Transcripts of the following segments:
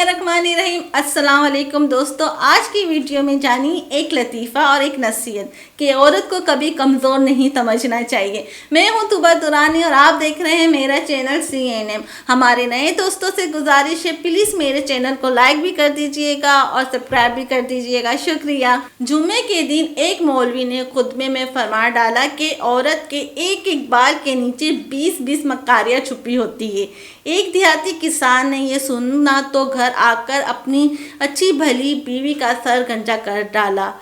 बिस्मिल्लाहिर्रहमानिर्रहीम। अस्सलाम वालेकुम दोस्तों, आज की वीडियो में जानी एक लतीफ़ा और एक नसीहत कि औरत को कभी कमज़ोर नहीं समझना चाहिए। मैं हूं तुबा दुरानी और आप देख रहे हैं मेरा चैनल CNM। हमारे नए दोस्तों से गुजारिश है, प्लीज़ मेरे चैनल को लाइक भी कर दीजिएगा और सब्सक्राइब भी कर दीजिएगा, शुक्रिया। जुम्मे के दिन एक मौलवी ने खुतबे में फरमा डाला कि औरत के एक एक बाल के नीचे 20-20 मक्कारियाँ छुपी होती है। एक देहाती किसान ने यह सुना तो घर आकर अपनी अच्छी भली बीवी का सर गंजा कर डाला।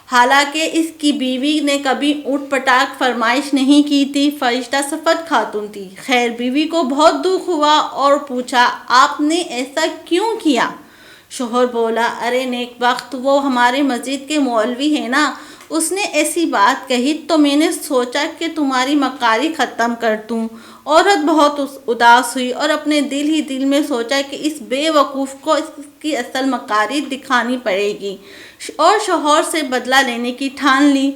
हालांकि इसकी बीवी ने कभी ऊट पटाक फरमाइश नहीं की थी, फरिश्ता सफत खातून थी। खैर, बीवी को बहुत दुख हुआ और पूछा, आपने ऐसा क्यों किया? शोहर बोला, अरे नेक वक्त, वो हमारे मस्जिद के मौलवी है ना, उसने ऐसी बात कही तो मैंने सोचा कि तुम्हारी मक्कारी ख़त्म कर दूँ। औरत बहुत उदास हुई और अपने दिल ही दिल में सोचा कि इस बेवकूफ़ को इसकी असल मक्कारी दिखानी पड़ेगी और शौहर से बदला लेने की ठान ली।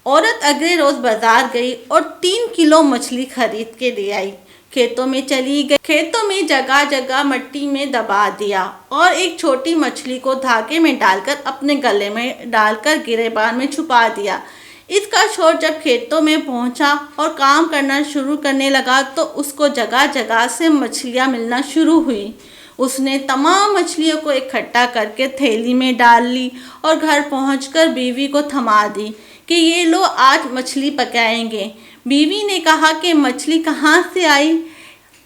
औरत अगले रोज़ बाज़ार गई और 3 किलो मछली खरीद के ले आई। खेतों में चली गई, खेतों में जगह जगह मिट्टी में दबा दिया और एक छोटी मछली को धागे में डालकर अपने गले में डालकर गिरेबान में छुपा दिया। इसका शौहर जब खेतों में पहुंचा और काम करना शुरू करने लगा तो उसको जगह जगह से मछलियां मिलना शुरू हुई। उसने तमाम मछलियों को इकट्ठा करके थैली में डाल ली और घर पहुंचकर बीवी को थमा दी कि ये लो, आज मछली पकाएंगे। बीवी ने कहा कि मछली कहाँ से आई?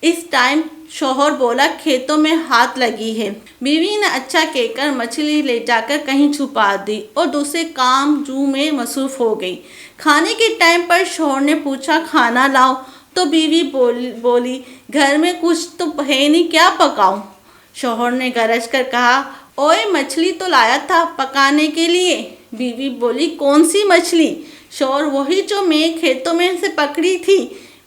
इस टाइम शौहर बोला, खेतों में हाथ लगी है। बीवी ने अच्छा कहकर मछली ले जाकर कहीं छुपा दी और दूसरे काम जू में मसरूफ़ हो गई। खाने के टाइम पर शौहर ने पूछा, खाना लाओ? तो बीवी बोली, घर में कुछ तो है नहीं, क्या पकाऊं? शौहर ने गरज कर कहा, ओए, मछली तो लाया था पकाने के लिए। बीवी बोली, कौन सी मछली? शौहर, वही जो मैं खेतों में से पकड़ी थी।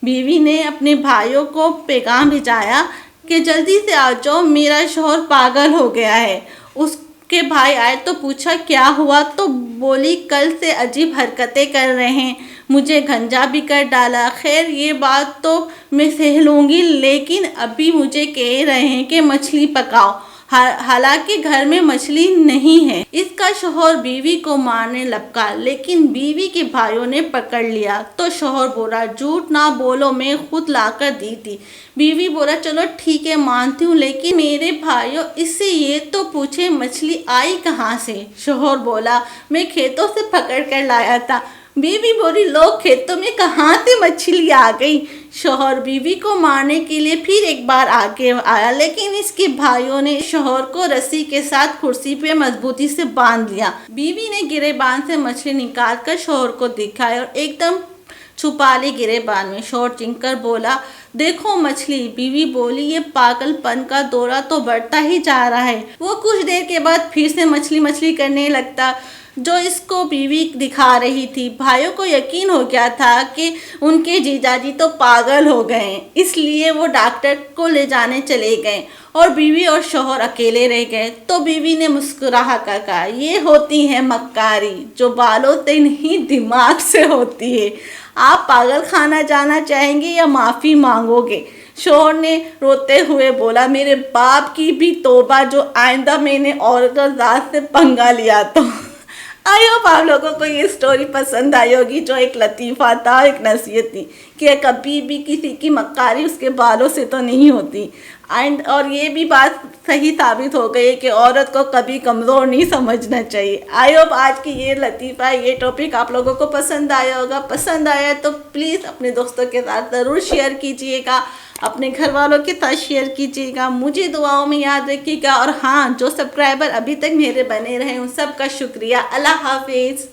बीवी ने अपने भाइयों को पैगाम भिजाया कि जल्दी से आ जाओ, मेरा शौहर पागल हो गया है। उसके भाई आए तो पूछा, क्या हुआ? तो बोली, कल से अजीब हरकतें कर रहे हैं, मुझे गंजा भी कर डाला। खैर, ये बात तो मैं सह लूँगी, लेकिन अभी मुझे कह रहे हैं कि मछली पकाओ, हालांकि घर में मछली नहीं है। इसका शौहर बीवी को मारने लपका, लेकिन बीवी के भाइयों ने पकड़ लिया तो शौहर बोला, झूठ ना बोलो, मैं खुद लाकर दी थी। बीवी बोला, चलो ठीक है, मानती हूँ, लेकिन मेरे भाइयों इससे ये तो पूछे मछली आई कहाँ से? शौहर बोला, मैं खेतों से पकड़ कर लाया था। बीवी बोली, लोग खेतों में कहाँ से मछली आ गई? शौहर बीवी को मारने के लिए फिर एक बार आगे आया, लेकिन इसके भाइयों ने शौहर को रस्सी के साथ कुर्सी पे मजबूती से बांध लिया। बीवी ने गिरेबान से मछली निकालकर शौहर को दिखाई और एकदम छुपा ली गिरेबान में। शौहर चिंकर बोला, देखो मछली। बीवी बोली, ये पागलपन का दौरा तो बढ़ता ही जा रहा है। वो कुछ देर के बाद फिर से मछली मछली करने लगता, जो इसको बीवी दिखा रही थी। भाइयों को यकीन हो गया था कि उनके जीजाजी तो पागल हो गए, इसलिए वो डॉक्टर को ले जाने चले गए और बीवी और शौहर अकेले रह गए। तो बीवी ने मुस्कुरा कर कहा, ये होती है मक्कारी, जो बालों से नहीं दिमाग से होती है। आप पागल खाना जाना चाहेंगे या माफ़ी मांगोगे? शौहर ने रोते हुए बोला, मेरे बाप की भी तौबा, जो आइंदा मैंने औरत और ज़ात से पंगा लिया तो। आई होप आप लोगों को ये स्टोरी पसंद आई होगी, जो एक लतीफ़ा था, एक नसीहत थी कि कभी भी किसी की मक्कारी उसके बालों से तो नहीं होती। और ये भी बात सही साबित हो गई है कि औरत को कभी कमज़ोर नहीं समझना चाहिए। आई होप आज की ये लतीफ़ा, ये टॉपिक आप लोगों को पसंद आया होगा। पसंद आया तो प्लीज़ अपने दोस्तों के साथ ज़रूर शेयर कीजिएगा, अपने घर वालों के साथ शेयर कीजिएगा, मुझे दुआओं में याद रखिएगा। और हाँ, जो सब्सक्राइबर अभी तक मेरे बने रहे उन सब का शुक्रिया। अल्लाह हाफिज़।